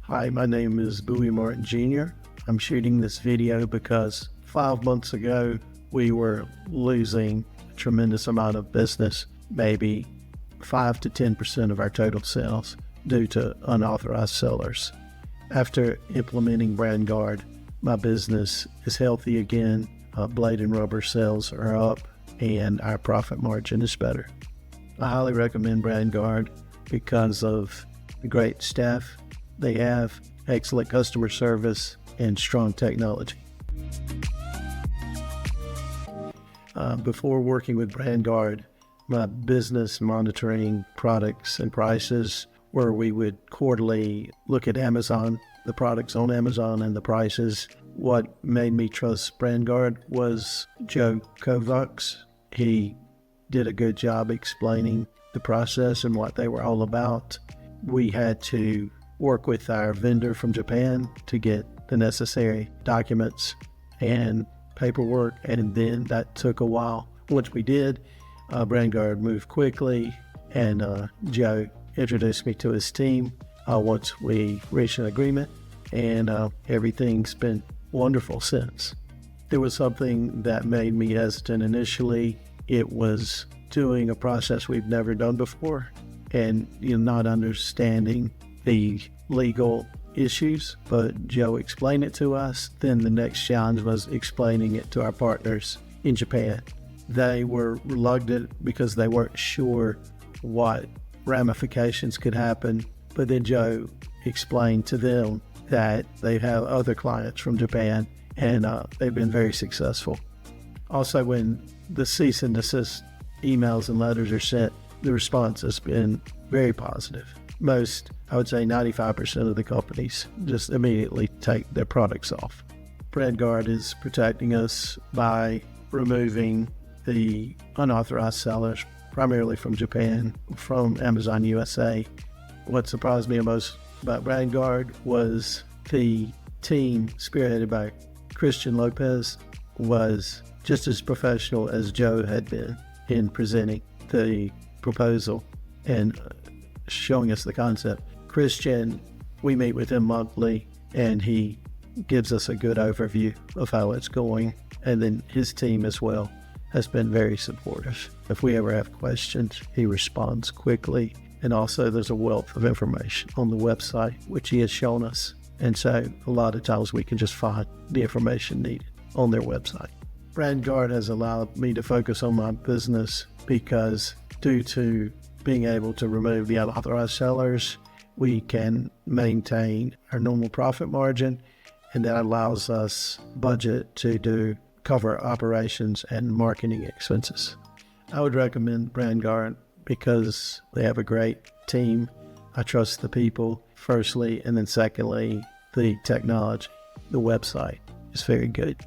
Hi, my name is Bowie Martin Jr. I'm shooting this video because 5 months ago, we were losing a tremendous amount of business, maybe 5 to 10% of our total sales due to unauthorized sellers. After implementing Brand Guarde, my business is healthy again. Blade and rubber sales are up and our profit margin is better. I highly recommend Brand Guarde because of the great staff they have, excellent customer service, and strong technology. Before working with Brand Guarde, my business monitoring products and prices, where we would quarterly look at Amazon, the products on Amazon and the prices. What made me trust Brand Guarde was Joe Kovacs. He did a good job explaining the process and what they were all about. We had to work with our vendor from Japan to get the necessary documents and paperwork, and then that took a while. Once we did, Brand Guarde moved quickly, and Joe introduced me to his team once we reached an agreement, and everything's been wonderful since. There was something that made me hesitant initially. It was doing a process we've never done before and not understanding the legal issues, but Joe explained it to us. Then the next challenge was explaining it to our partners in Japan. They were reluctant because they weren't sure what ramifications could happen, but then Joe explained to them that they have other clients from Japan and they've been very successful. Also, when the cease and desist emails and letters are sent, the response has been very positive. Most, I would say 95% of the companies just immediately take their products off. Brand Guarde is protecting us by removing the unauthorized sellers, primarily from Japan, from Amazon USA. What surprised me most about Brand Guarde was the team spearheaded by Christian Lopez was just as professional as Joe had been in presenting the proposal and showing us the concept. Christian, we meet with him monthly and he gives us a good overview of how it's going, and then his team as well has been very supportive. If we ever have questions, he responds quickly, and also there's a wealth of information on the website which he has shown us, and so a lot of times we can just find the information needed on their website. Brand Guarde has allowed me to focus on my business because due to being able to remove the unauthorized sellers, we can maintain our normal profit margin, and that allows us budget to cover operations and marketing expenses. I would recommend Brand Guarde because they have a great team. I trust the people, firstly, and then secondly, the technology. The website is very good.